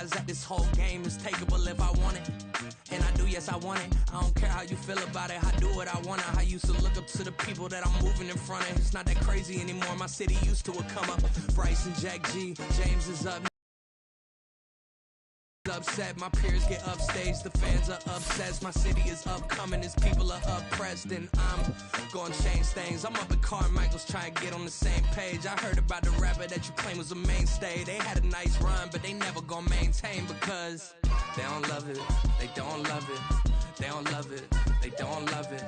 realize that this whole game is takeable if I want it. And I do, yes, I want it. I don't care how you feel about it. I do what I want to. I used to look up to the people that I'm moving in front of. It's not that crazy anymore. My city used to a come up. Bryce and Jack G. James is up. Upset, my peers get upstaged, the fans are obsessed, my city is upcoming, his people are oppressed, and I'm gonna change things. I'm up at Carmichael's trying to get on the same page. I heard about the rapper that you claim was a mainstay. They had a nice run, but they never gonna maintain because they don't love it, they don't love it, they don't love it, they don't love it.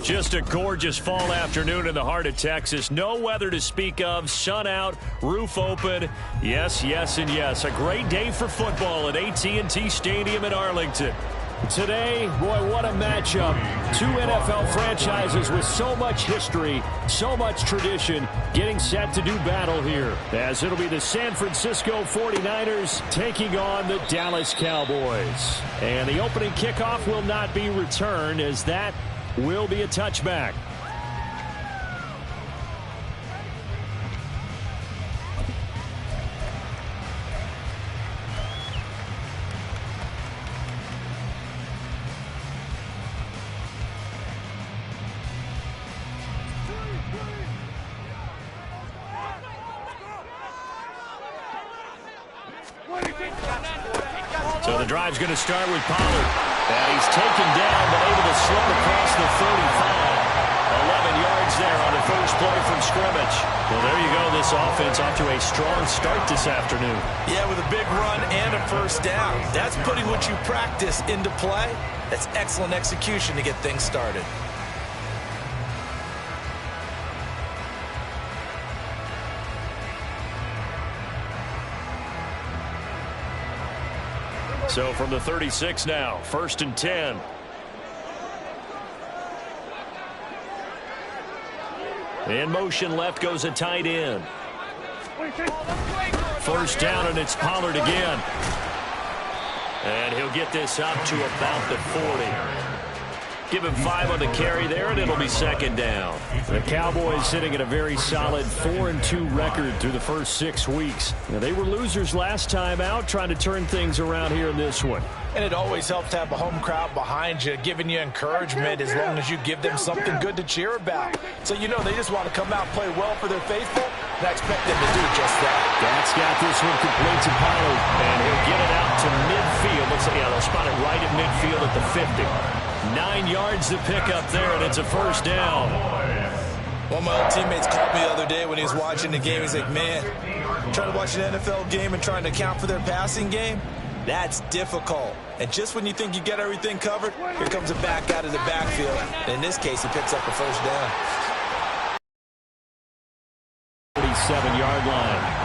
Just a gorgeous fall afternoon in the heart of Texas. No weather to speak of. Sun out, roof open. Yes, yes, and yes. A great day for football at AT&T Stadium in Arlington. Today, boy, what a matchup. Two NFL franchises with so much history, so much tradition, getting set to do battle here. As it'll be the San Francisco 49ers taking on the Dallas Cowboys. And the opening kickoff will not be returned, as that will be a touchback. So the drive's going to start with Pollard. And he's taken down, but able to slip across the 35. 11 yards there on the first play from scrimmage. Well, there you go. This offense off to a strong start this afternoon. Yeah, with a big run and a first down. That's putting what you practice into play. That's excellent execution to get things started. So from the 36 now, 1st and 10. In motion left goes a tight end. First down, and it's Pollard again. And he'll get this up to about the 40. Give him 5 on the carry there, and it'll be second down. The Cowboys sitting at a very solid 4-2 record through the first 6 weeks. Now, they were losers last time out, trying to turn things around here in this one. And it always helps to have a home crowd behind you, giving you encouragement as long as you give them something good to cheer about. So, you know, they just want to come out and play well for their faithful, and I expect them to do just that. That's got this one complete to Pollard, and he'll get it out to midfield. Looks like, yeah, they'll spot it right at midfield at the 50. 9 yards to pick up there, and it's a first down. One of my old teammates called me the other day when he was watching the game. He's like, man, trying to watch an NFL game and trying to account for their passing game, that's difficult. And just when you think you get everything covered, here comes a back out of the backfield. And in this case, he picks up a first down. 47-yard line.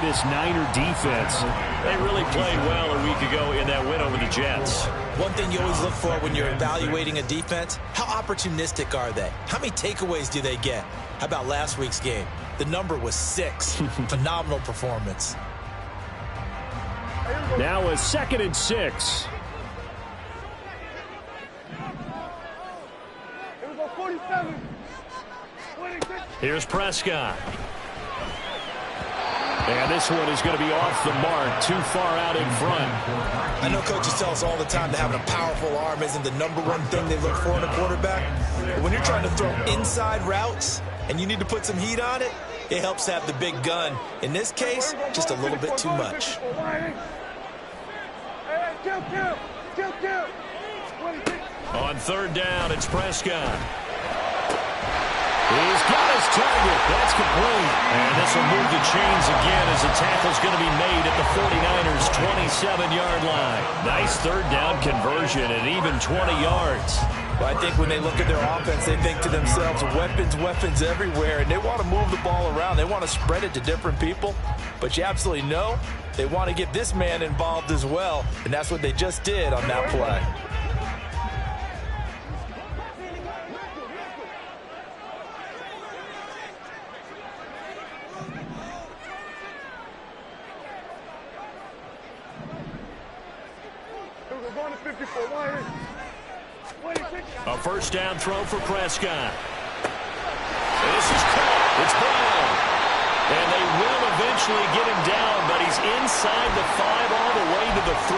This Niner defense, they really played well a week ago in that win over the Jets. One thing you always look for when you're evaluating a defense, how opportunistic are they? How many takeaways do they get? How about last week's game? The number was 6. Phenomenal performance. Now a 2nd and 6. Here's Prescott. And this one is going to be off the mark, too far out in front. I know coaches tell us all the time that having a powerful arm isn't the #1 thing they look for in a quarterback. But when you're trying to throw inside routes and you need to put some heat on it, it helps have the big gun. In this case, just a little bit too much. On 3rd down, it's Prescott. He's got his target. That's complete. And this will move the chains again as the tackle's going to be made at the 49ers' 27-yard line. Nice third down conversion and even 20 yards. Well, I think when they look at their offense, they think to themselves, weapons, weapons everywhere, and they want to move the ball around. They want to spread it to different people, but you absolutely know they want to get this man involved as well, and that's what they just did on that play. A first down throw for Prescott. This is caught. It's Brown. And they will eventually get him down, but he's inside the 5 all the way to the 3.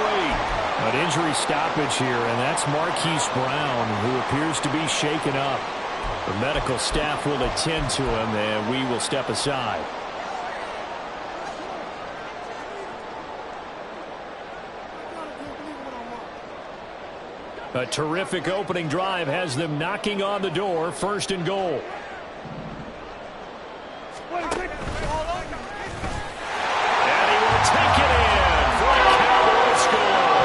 An injury stoppage here, and that's Marquise Brown, who appears to be shaken up. The medical staff will attend to him, and we will step aside. A terrific opening drive has them knocking on the door, 1st and goal. And he will take it in for a Cowboy score.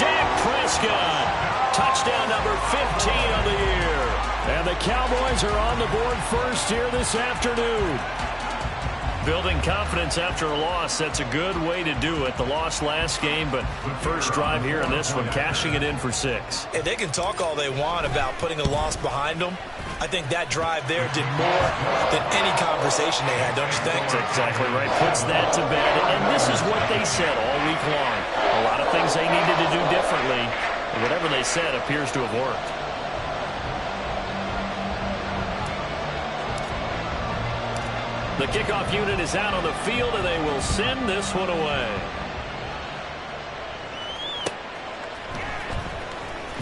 Dak Prescott, touchdown number 15 on the year. And the Cowboys are on the board first here this afternoon. Building confidence after a loss, that's a good way to do it. The loss last game, but first drive here in this one, cashing it in for 6. And they can talk all they want about putting a loss behind them. I think that drive there did more than any conversation they had, don't you think? That's exactly right. Puts that to bed. And this is what they said all week long. A lot of things they needed to do differently. And whatever they said appears to have worked. The kickoff unit is out on the field, and they will send this one away.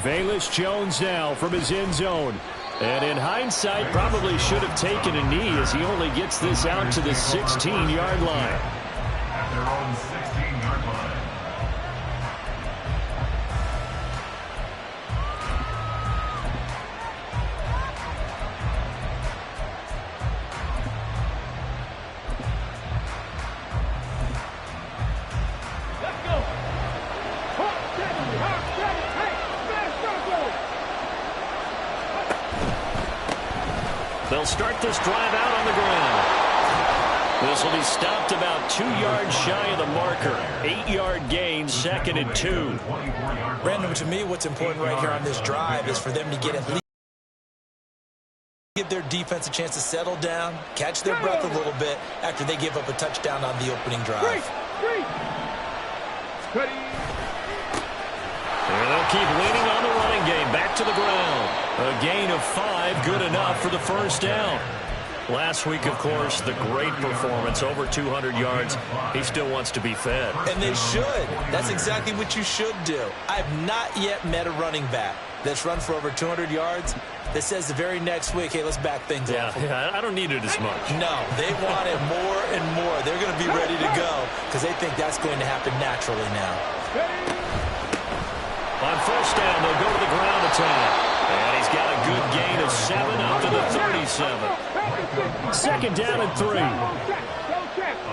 Velus Jones now from his end zone. And in hindsight, probably should have taken a knee as he only gets this out to the 16-yard line. At their own 16-yard line. They'll start this drive out on the ground. This will be stopped about 2 yards shy of the marker. 8-yard gain, 2nd and 2. Brandon, to me, what's important right here on this drive is for them to get at least give their defense a chance to settle down, catch their breath a little bit after they give up a touchdown on the opening drive. And they'll keep leaning on the running game. Back to the ground. A gain of 5, good enough for the first down. Last week, of course, the great performance, over 200 yards. He still wants to be fed. And they should. That's exactly what you should do. I have not yet met a running back that's run for over 200 yards that says the very next week, hey, let's back things up. Yeah, I don't need it as much. No, they want it more and more. They're going to be ready to go because they think that's going to happen naturally now. On first down, they'll go to the ground attack. And he's got a good gain of 7 up to the 37. 2nd down and 3. A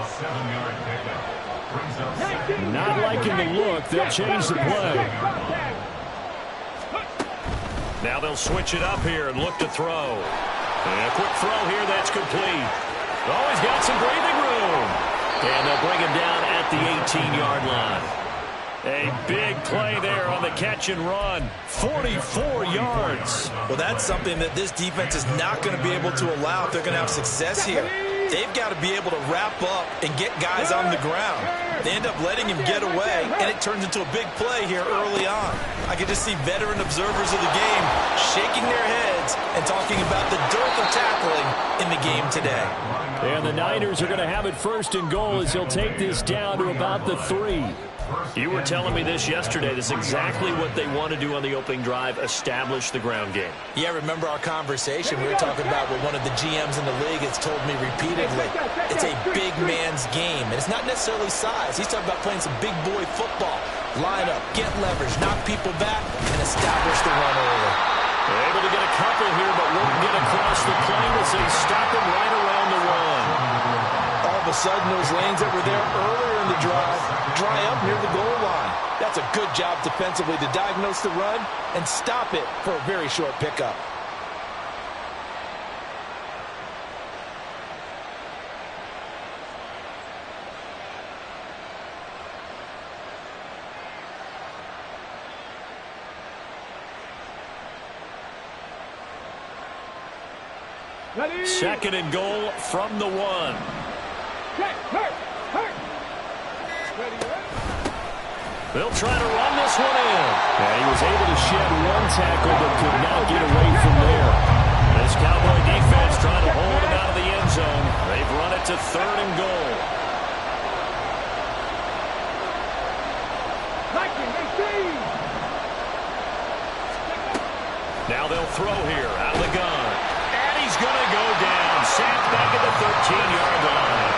7-yard pickup. Brings up 2nd. Not liking the look. They'll change the play. Now they'll switch it up here and look to throw. And a quick throw here. That's complete. Oh, he's got some breathing room. And they'll bring him down at the 18-yard line. A big play there on the catch and run. 44 yards. Well, that's something that this defense is not going to be able to allow if they're going to have success here. They've got to be able to wrap up and get guys on the ground. They end up letting him get away, and it turns into a big play here early on. I can just see veteran observers of the game shaking their heads and talking about the dearth of tackling in the game today. And the Niners are going to have it 1st and goal as he'll take this down to about the 3. You were telling me this yesterday. This is exactly what they want to do on the opening drive, establish the ground game. Yeah, remember our conversation? We were talking about what one of the GMs in the league has told me repeatedly. It's a big man's game, and it's not necessarily size. He's talking about playing some big boy football. Line up, get leverage, knock people back, and establish the run early. Able to get a couple here, but won't get across the plane as they stop him right around the one. All of a sudden, those lanes that were there earlier in the drive dry up near the goal line. That's a good job defensively to diagnose the run and stop it for a very short pickup. Second and goal from the one. They'll try to run this one in. And he was able to shed one tackle but could not get away from there. This Cowboy defense trying to hold him out of the end zone. They've run it to third and goal. Now they'll throw here out of the gun. He's going to go down. Sacked back at the 13-yard line.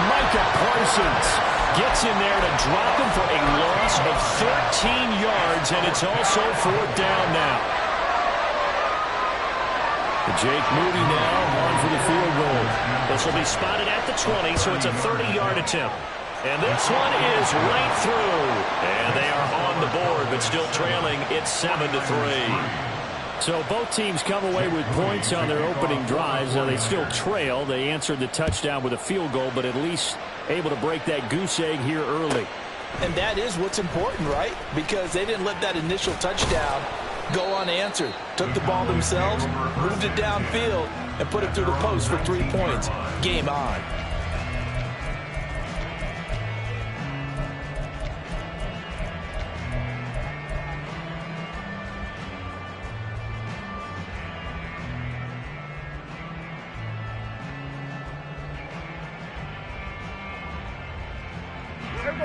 Micah Parsons gets in there to drop him for a loss of 13 yards, and it's also fourth down now. Jake Moody now on for the field goal. This will be spotted at the 20, so it's a 30-yard attempt. And this one is right through. And they are on the board, but still trailing. It's 7-3. So both teams come away with points on their opening drives. Now they still trail. They answered the touchdown with a field goal, but at least able to break that goose egg here early. And that is what's important, right? Because they didn't let that initial touchdown go unanswered. Took the ball themselves, moved it downfield, and put it through the post for 3 points. Game on.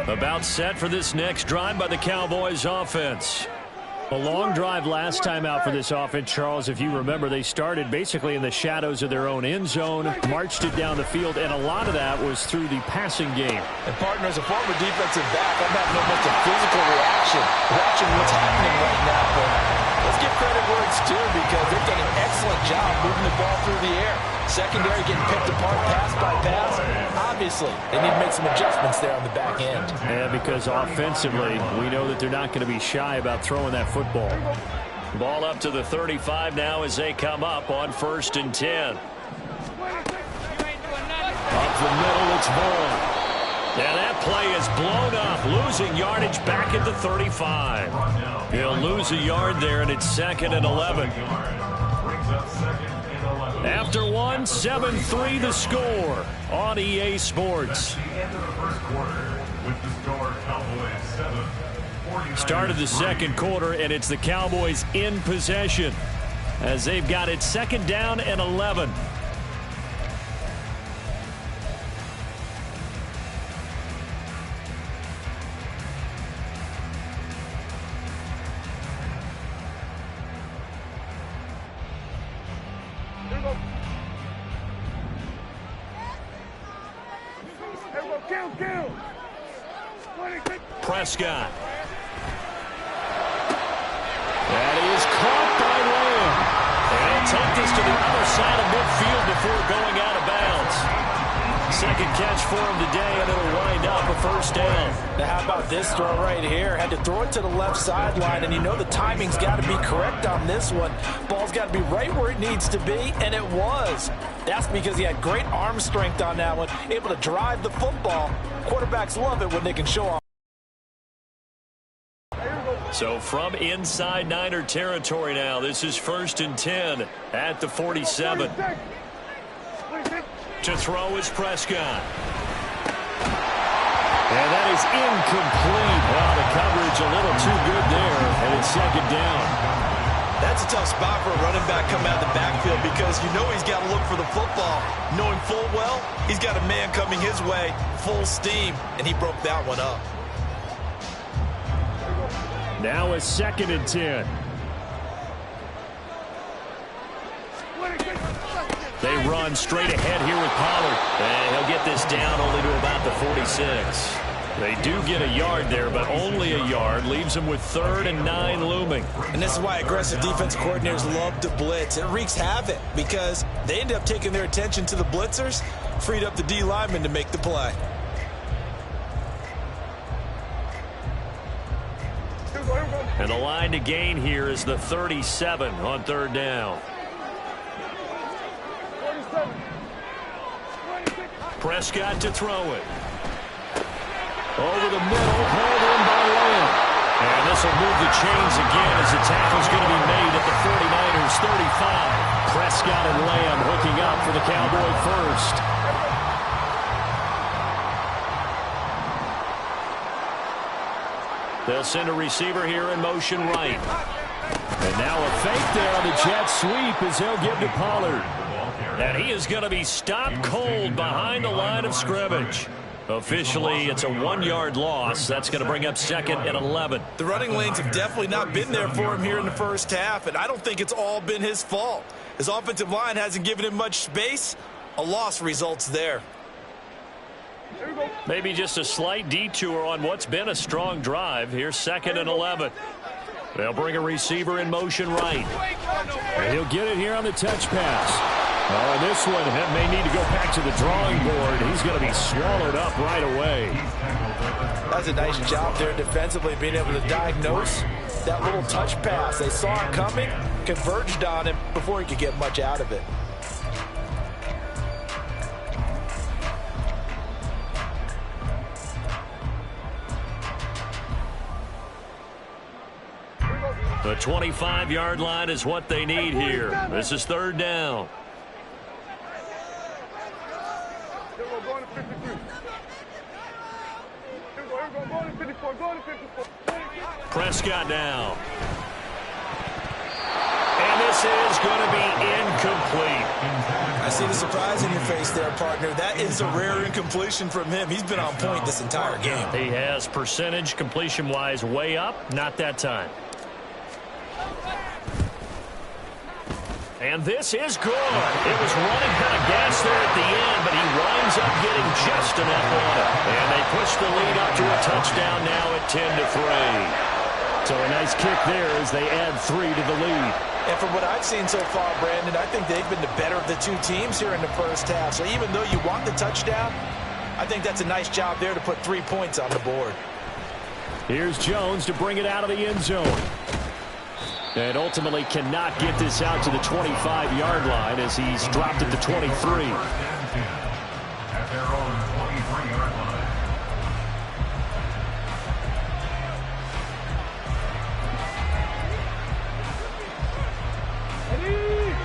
About set for this next drive by the Cowboys offense. A long drive last time out for this offense, Charles. If you remember, they started basically in the shadows of their own end zone, marched it down the field, and a lot of that was through the passing game. And partner, as a former defensive back, I'm having almost a physical reaction watching what's happening right now. But let's give credit where it's due because they've done an excellent job moving the ball through the air. Secondary getting picked apart pass by pass. Obviously, they need to make some adjustments there on the back end. Yeah, because offensively, we know that they're not going to be shy about throwing that football. Ball up to the 35 now as they come up on 1st and 10. Up the middle, it's Vaughn. Yeah, that play is blown up, losing yardage back at the 35. He'll lose a yard there, and it's 2nd and 11. After one, 7-3 the score on EA Sports. Started the second quarter, and it's the Cowboys in possession as they've got it 2nd down and 11. Prescott. That is caught by Lamb. And he'll take this to the other side of midfield before going out of bounds. Second catch for him today, and it'll wind up a 1st down. Now how about this throw right here? Had to throw it to the left sideline, and you know the timing's got to be correct on this one. Ball's got to be right where it needs to be, and it was. That's because he had great arm strength on that one, able to drive the football. Quarterbacks love it when they can show off. So from inside Niner territory now, this is 1st and 10 at the 47. To throw is Prescott. And that is incomplete. Well, the coverage a little too good there, and it's 2nd down. That's a tough spot for a running back coming out of the backfield because you know he's got to look for the football. Knowing full well, he's got a man coming his way, full steam, and he broke that one up. Now a 2nd and 10. They run straight ahead here with Pollard. And he'll get this down only to about the 46. They do get a yard there, but only a yard. Leaves them with 3rd and 9 looming. And this is why aggressive defense coordinators love to blitz. It wreaks havoc because they end up taking their attention to the blitzers, freed up the D lineman to make the play. And the line to gain here is the 37 on 3rd down. Prescott to throw it. Over the middle, hauled in by Lamb. And this will move the chains again as the tackle's going to be made at the 49ers 35. Prescott and Lamb hooking up for the Cowboy first. They'll send a receiver here in motion right. And now a fake there on the jet sweep as he'll give to Pollard. And he is going to be stopped cold behind the line of scrimmage. Officially, it's a 1-yard loss. That's going to bring up 2nd and 11. The running lanes have definitely not been there for him here in the first half, and I don't think it's all been his fault. His offensive line hasn't given him much space. A loss results there. Maybe just a slight detour on what's been a strong drive. Here's 2nd and 11. They'll bring a receiver in motion right. And he'll get it here on the touch pass. Oh, and this one may need to go back to the drawing board. He's going to be swallowed up right away. That's a nice job there defensively, being able to diagnose that little touch pass. They saw it coming, converged on him before he could get much out of it. The 25-yard line is what they need here. This is 3rd down. Prescott down. And this is going to be incomplete. I see the surprise in your face there, partner. That is a rare incompletion from him. He's been on point this entire game. He has percentage completion-wise way up. Not that time. And this is good. It was running kind of gas there at the end, but he winds up getting just enough on it. And they push the lead up to a touchdown now at 10-3. So a nice kick there as they add 3 to the lead. And from what I've seen so far, Brandon, I think they've been the better of the two teams here in the first half. So even though you want the touchdown, I think that's a nice job there to put 3 points on the board. Here's Jones to bring it out of the end zone. And ultimately cannot get this out to the 25-yard line as he's dropped it to 23. At their own 23-yard line.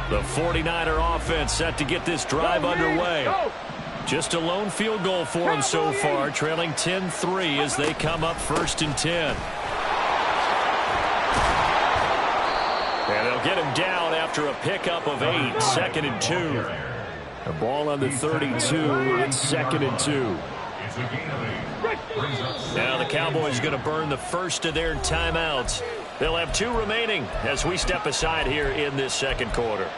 The 49er offense set to get this drive underway. Just a lone field goal for them so far, trailing 10-3 as they come up 1st and 10. And they'll get him down after a pickup of 8, 2nd and 2. The ball on the 32, it's 2nd and 2. Now the Cowboys are going to burn the first of their timeouts. They'll have 2 remaining as we step aside here in this 2nd quarter.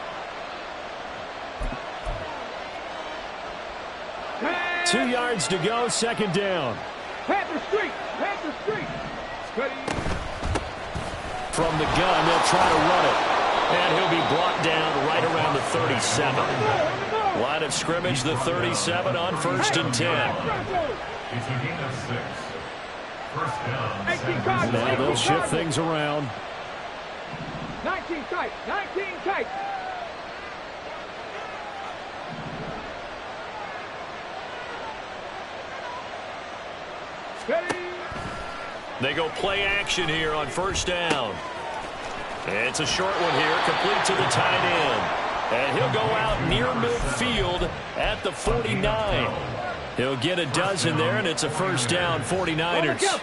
2 yards to go, 2nd down. Panther Street! Panther Street! From the gun, they'll try to run it. And he'll be brought down right around the 37. Line of scrimmage, the 37 on 1st and 10. It's a gain of 6. First down. Now they'll shift things around. 19 tight! 19 tight! They go play action here on 1st down. It's a short one here, complete to the tight end. And he'll go out near midfield at the 49. He'll get a dozen there, and it's a 1st down, 49ers. Check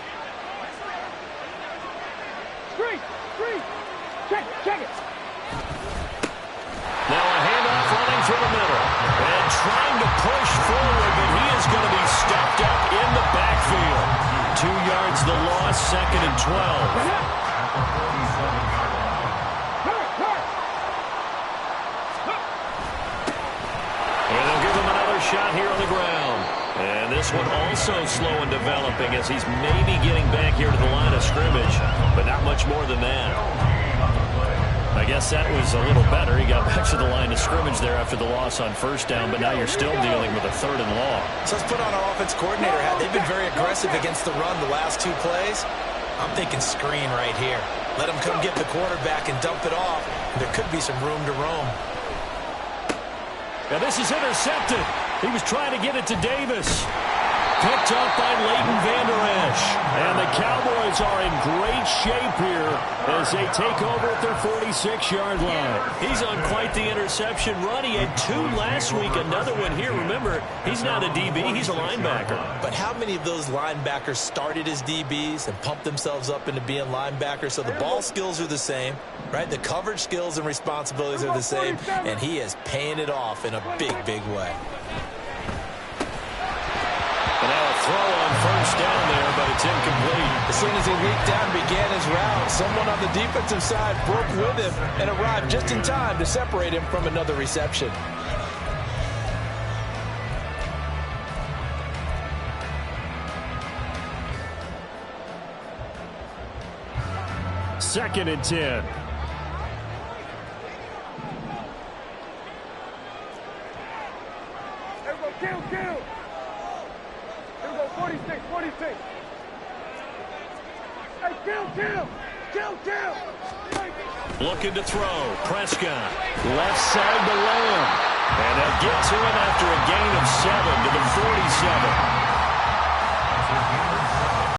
it. Now a handoff running through the middle. And trying to push forward, but he is going to be stepped up in the backfield. 2 yards the loss, 2nd and 12. And they'll give him another shot here on the ground. And this This one also slow in developing as he's maybe getting back here to the line of scrimmage, but not much more than that. I guess that was a little better. He got back to the line of scrimmage there after the loss on first down, but now you're still dealing with a 3rd and long. So let's put on our offense coordinator hat. They've been very aggressive against the run the last 2 plays. I'm thinking screen right here. Let him come get the quarterback and dump it off. There could be some room to roam. Now this is intercepted. He was trying to get it to Davis. Picked up by Leighton Vander Esch. And the Cowboys are in great shape here as they take over at their 46-yard line. He's on quite the interception run. He had 2 last week, another one here. Remember, he's not a DB, he's a linebacker. But how many of those linebackers started as DBs and pumped themselves up into being linebackers? So the ball skills are the same, right? The coverage skills and responsibilities are the same, and he is paying it off in a big, big way. And now a throw on first down there, but it's incomplete. As soon as he leaked out and began his route, someone on the defensive side broke with him and arrived just in time to separate him from another reception. Second and 10. Here we go, kill. Here we go, 46. Hey, kill. Looking to throw. Prescott. Left side to Lamb. And they'll get to him after a gain of 7 to the 47.